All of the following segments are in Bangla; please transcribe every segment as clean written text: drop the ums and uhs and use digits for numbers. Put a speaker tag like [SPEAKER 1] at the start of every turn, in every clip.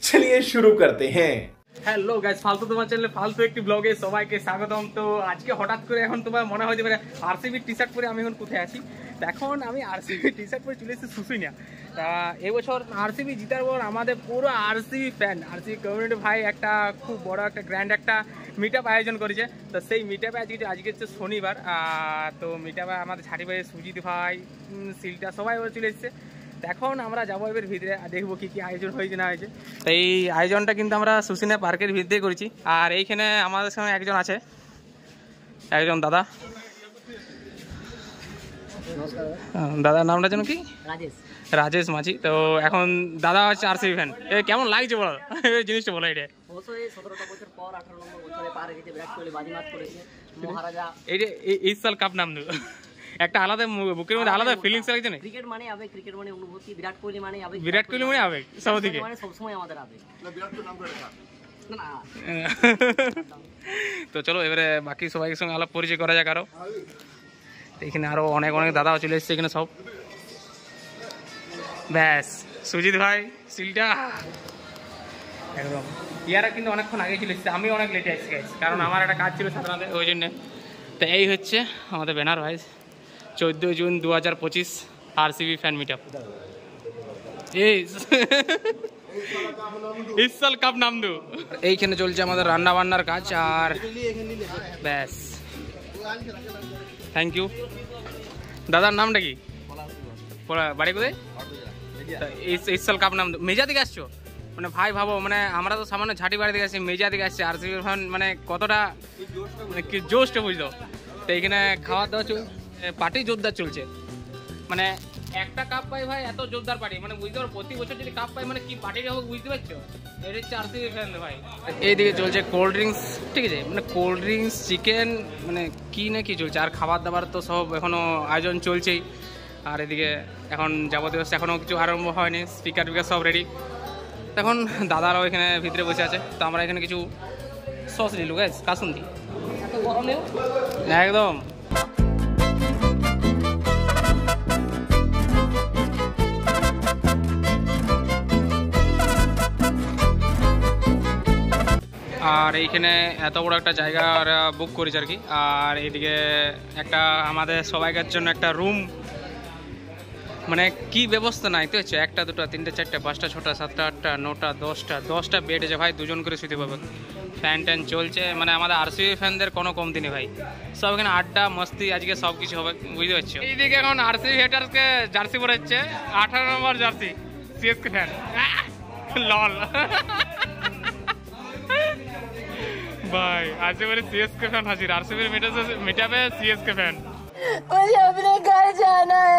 [SPEAKER 1] चलिए शुरू करते हैं।
[SPEAKER 2] হ্যালো গাইস, ফালতু তোমার চ্যানেলে ফালতু একটি ব্লগে সবাইকে স্বাগতম। তো আজকে হঠাৎ করে এখন তোমার মনে হতে পারে আরসিবি টি শার্ট পরে আমি এখন কোথায় আছি। তো এখন আমি আরসিবি টি শার্ট পরে চলে এসেছি শুশুনিয়া। তা এবছর আরসিবি জিতার পর আমাদের পুরো আরসিবি ফ্যান, আরসিবি কমিউনিটি ভাই একটা খুব বড় একটা গ্র্যান্ড একটা মিট আপ আয়োজন করেছে। তো সেই মিট আপে আজকে হচ্ছে শনিবার। তো মিট আপে আমাদের ছাটি ভাই, সুজিত ভাই, সিলটা সবাই চলে এসেছে। এখন আমরা যাবো এবার ভিতরে, দেখবো কি কি আয়োজন হয়েছে না হয়েছে। তো এই আয়োজনটা কিন্তু আমরা শুশুনিয়া পার্কের ভিতরে করেছি। আর এইখানে আমাদের সঙ্গে একজন আছে, একজন দাদা। দাদার নামটা যেন কি? রাজেশ মাঝি। তো এখন দাদা হচ্ছে আরসিবি ফ্যান। কেমন লাগছে বলো এই জিনিসটা, বলো এটা। এই সাল কাপ নাম দেবো, একটা আলাদা বুকের মধ্যে আলাদা ফিলিংস লাগছে না।
[SPEAKER 3] ক্রিকেট মানে আবেগ, ক্রিকেট মানে অনুভূতি, বিরাট কোহলি মানে আবেগ,
[SPEAKER 2] বিরাট কোহলি মানে আবেগ সবদিকে,
[SPEAKER 3] মানে সব সময় আমাদের আবেগ। বিরাট কোহলি নাম করে না।
[SPEAKER 2] তো চলো এবারে বাকি সবাইয়ের সঙ্গে আলাপ পরিচয় করা যাক। আরো এখানে আরো অনেক অনেক দাদাও চলে এসছে এখানে সব। ব্যাস, সুজিত ভাই, সিলটা একদম ইয়ারা কিন্তু অনেকক্ষণ আগে চলে এসছে। আমি অনেক লেটে আসছি কারণ আমার একটা কাজ ছিল সাধারণত, ওই জন্যে। তো এই হচ্ছে আমাদের ব্যানার ভাই, 14 June 2025 RCB fan meet up. ইসাল কাপ নাম দু। এইখানে চলছে আমাদের রান্না বান্নার কাজ। আর ব্যাস, থ্যাংক ইউ। দাদার নামটা কি? বাড়ি কোথায়? ইসাল কাপ নাম দু। মেজা দিকে আসছো মানে ভাই, ভাবো মানে আমরা তো সামান্য ঝাঁটি বাড়ি দিকে আসছি, মেজা দিকে আসছি। আরসিবি ফ্যান মানে কতটা মানে কি জোশটা বুঝলো। তো এইখানে খাওয়া দাওয়া পার্টি জোরদার চলছে। মানে একটা কাপ পাই ভাই, এত জোরদার পার্টি, মানে বুঝতে পারো প্রতি বছর যদি কাপ পাই মানে কি পার্টিটা হবে, বুঝতে পারছো? এটা হচ্ছে আরসিবি ফ্যান ভাই। এইদিকে চলছে কোল্ড ড্রিঙ্কস, ঠিক আছে, মানে কোল্ড ড্রিঙ্কস, চিকেন, মানে কি না কি চলছে। আর খাবার দাবার তো সব এখনো আয়োজন চলছেই। আর এদিকে এখন যাবতীয় এখনো কিছু আরম্ভ হয়নি, স্পিকার টিকার সব রেডি। এখন দাদারাও এখানে ভিতরে বসে আছে। তো আমরা এখানে কিছু সস নিল গ্যাস, কাসুন দি একদম। আর এইখানে এত বড় একটা জায়গা বুক করেছে আর কি। আর এইদিকে একটা আমাদের সবাইকার জন্য একটা রুম, মানে কি ব্যবস্থা নাই তো হচ্ছে, 1, 2, 3, 4, 5, 6, 7, 8, 9, 10টা বেড আছে ভাই, 2 জন করে শুতে পাবে। ফ্যান ট্যান চলছে, মানে আমাদের আরসিবি ফ্যানদের কোনো কমতি নেই ভাই। সব এখানে আড্ডা মস্তি, আজকে সব কিছু হবে, বুঝতে পারছো। এইদিকে এখন আরসিবি হেটার্সকে জার্সি পরে হচ্ছে, 18 নম্বর জার্সি, সিএসকে ফ্যান লল ভাই। আরসিবির সিএসকে ফ্যান হাজির, আরসিবির মিটাপে সিএসকে ফ্যান।
[SPEAKER 4] मुझे अपने घर जाना है।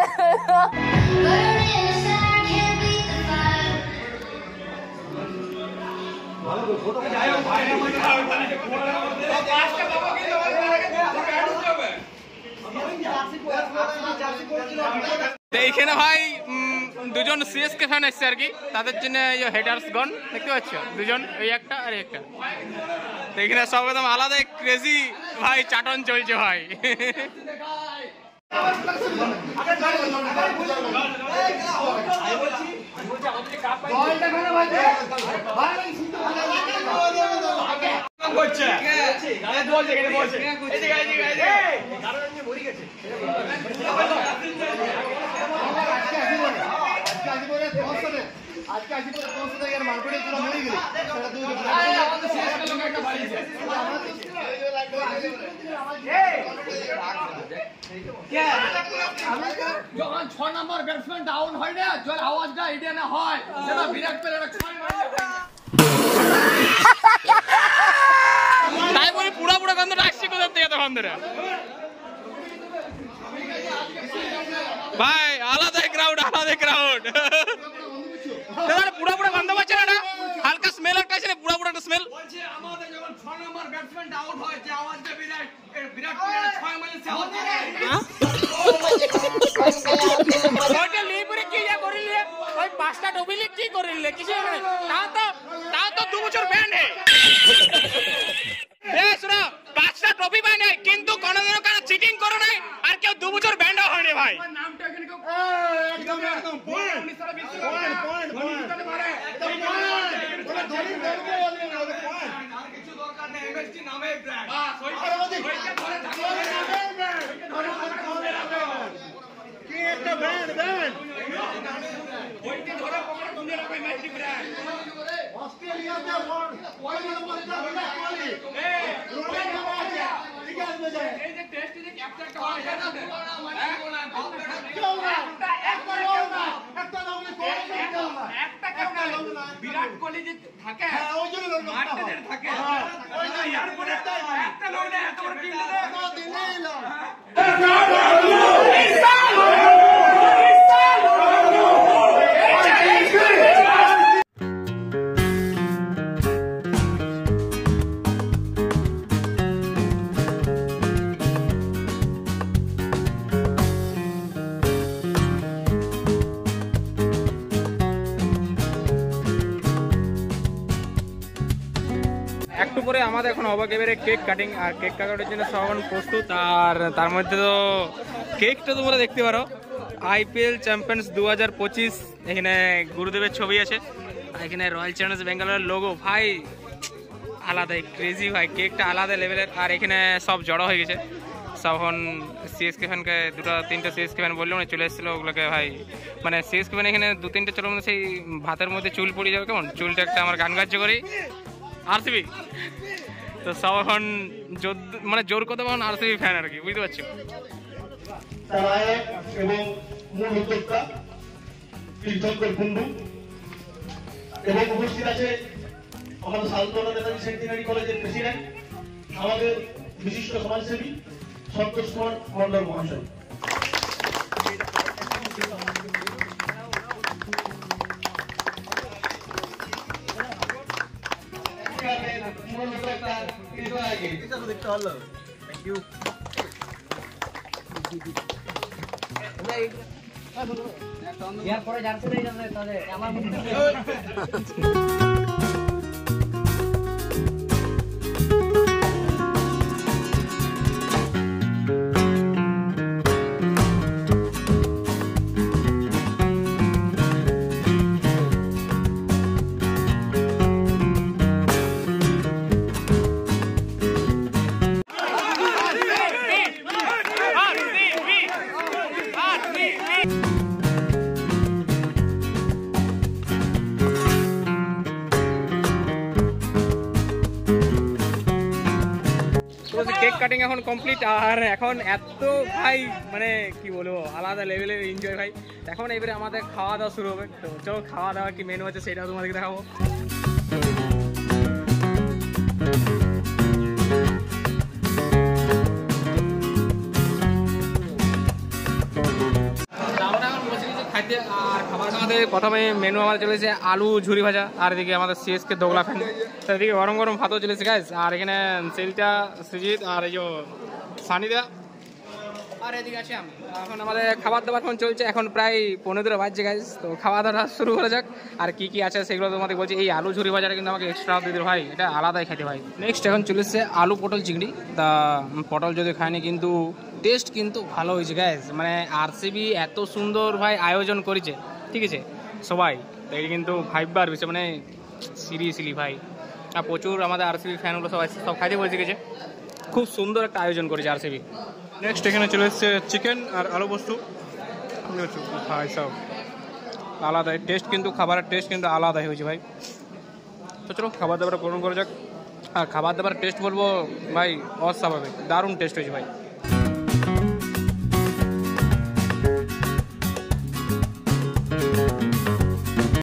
[SPEAKER 2] এইখানে ভাই 2 জন সিএসকে ফ্যান এসছে আর কি, তাদের জন্য হেটার্স গন দেখতে পাচ্ছ, 2 জন, ওই একটা আর একটা। তো এখানে সব একদম আলাদা ক্রেজি ভাই, চাটন চলছে ভাই।
[SPEAKER 5] যখন 6 নম্বর ব্যাটসম্যান ডাউন হয় না, জল আওয়াজটা এটা না হয়, সেটা বিরাট কোহলি একটা 6 মারে।
[SPEAKER 2] তাই বলে পুরা গন্ধটা আসছে কোথা থেকে তখন ধরে ভাই, আলাদা ক্রাউড, আলাদা ক্রাউড। পুরা গন্ধ পাচ্ছে না, হালকা স্মেল একটা আছে, পুরা একটা স্মেল।
[SPEAKER 5] বলছে আমাদের যখন 6 নম্বর ব্যাটসম্যান ডাউন হয়, যে আওয়াজটা বিরাট কোহলি 6 মারে, সে আওয়াজ
[SPEAKER 2] ওইটা লিয়ে পরে কি যা করিলে, ওই 5টা ডবিলে কি করিলে, কিছু তাও তো 2 বছর ব্যান্ড হে। শোনো, 5টা ট্রফি পায় নাই, কিন্তু কোনো চিটিং করে নাই, আর কেউ 2 বছর ব্যান্ড হয়নি ভাই।
[SPEAKER 5] নামটা এখানে
[SPEAKER 2] একদম পয়েন্ট
[SPEAKER 5] কিছু দরকার নেই, এমএসটি নামে ব্র্যান্ড।
[SPEAKER 1] কি একটা ব্র্যান্ড ব্র্যান্ড
[SPEAKER 5] ওইটি ধরে পকড়ে তুমি রাখো এমএসটি ব্র্যান্ড।
[SPEAKER 1] অস্ট্রেলিয়াতে পয়লা নম্বরটা বিরাট কোহলি রোডে নামা আছে ঠিক আছে যায়
[SPEAKER 5] এই যে টেস্টে যে ক্যাপ্টেনটা হয় সেটা না
[SPEAKER 1] কেউ না একটা লোক না একটা লোক না
[SPEAKER 5] একটা ক্যাপ্টেন বিরাট কোহলি যে থাকে
[SPEAKER 1] হ্যাঁ ওই জন্য লোক
[SPEAKER 5] মাঠে যে থাকে ওই না এয়ারপোর্টে একটা লোক না এত বড় টিম নিয়ে
[SPEAKER 1] তো দিল্লি লোক
[SPEAKER 2] একটু পরে আমাদের এখন হবে এবারে কেক কাটিং, আর কেক কাটার জন্য সব এখন প্রস্তুত। আর তার মধ্যে তো কেকটা তোমরা দেখতে পারো আইপিএল চ্যাম্পিয়ন্স 2025, এখানে গুরুদেবের ছবি আছে, আর এখানে রয়্যাল চ্যালেঞ্জার্স ব্যাঙ্গালোরের লোগো। ভাই আলাদাই ক্রেজি ভাই, কেকটা আলাদা লেভেলের। আর এখানে সব জড়ো হয়ে গেছে, সব এখন সিএসকে ফ্যানকে 2-3টা সিএসকে ফ্যান বললো মানে চলে এসেছিলো ওগুলোকে ভাই, মানে সিএসকে ফ্যান এখানে 2-3টে চলো মানে সেই ভাতের মধ্যে চুল পড়ে যাবে কেমন, চুলটা একটা আমার গান গাজ্য করি আরসিবি। তো সব এখন মানে জোর কথা বলুন আরসিবি ফ্যান আর কি, বুঝতে পারছো।
[SPEAKER 1] নায়ক এবং মূল উদ্যোক্তা তীর্থঙ্কর কুন্ডু এবং উপস্থিত আছে আমাদের সালতোলা নেতাজি সেন্টিনারি কলেজের প্রেসিডেন্ট, আমাদের বিশিষ্ট সমাজসেবী সন্তোষ কুমার মন্ডল মহাশয়। মূল উদ্যোক্তা দেখতে হলো থ্যাংক ইউ।
[SPEAKER 3] ইয়ার পরে জার্সি হয়ে যাবে তাহলে আমার মধ্যে
[SPEAKER 2] কেক কাটিং এখন কমপ্লিট, আর এখন এত ভাই মানে কি বলবো আলাদা লেভেলের এনজয় ভাই। এখন এবারে আমাদের খাওয়া দাওয়া শুরু হবে, তো চলো খাওয়া দাওয়া কি মেনু আছে সেটাও তোমাদেরকে দেখাবো। আমরা এখন বসে গেছি খাইতে, আর খাবার খাওয়াতে প্রথমে মেনু আমাদের চলেছে আলু ঝুরি ভাজা, আর এদিকে আমাদের সিএসকে দোগলা ফ্যান, তো এদিকে গরম গরম ভাতও চলেছে গাইস, আর এখানে সেলটা সৃজিত আর এই যে সানিদা, আর এদিকে আছে আমি। এখন আমাদের খাবার দাবার এখন চলছে, এখন প্রায় 15 বাজছে গাইস, তো খাওয়া দাওয়া শুরু করা যাক। আর কি কি আছে সেগুলো তোমাদের বলছি। এই আলু ঝুরি ভাজাটা কিন্তু আমাকে এক্সট্রা দিতে ভাই, এটা আলাদাই খেতে ভাই। নেক্সট এখন চলে এসছে আলু পটল চিংড়ি, তা পটল যদি খায়নি কিন্তু টেস্ট কিন্তু ভালো হয়েছে গাইস, মানে আরসিবি এত সুন্দর ভাই আয়োজন করেছে, ঠিক আছে সবাই, তো এটা কিন্তু ভাইবার বিষয়, মানে সিরিয়াসলি ভাই। আর প্রচুর আমাদের আরসিবি ফ্যানগুলো সব খাইতে বসে গেছে, খুব সুন্দর একটা আয়োজন করেছে আরসিবি। নেক্সট এখানে চলে এসছে চিকেন আর আলু বস্তু, ভাই সব আলাদা টেস্ট, কিন্তু খাবারের টেস্ট কিন্তু আলাদাই হয়েছে ভাই। তো চলো খাবার দাবার গ্রহণ করা যাক। আর খাবার দাবার টেস্ট বলবো ভাই অস্বাভাবিক, দারুণ টেস্ট হয়েছে ভাই।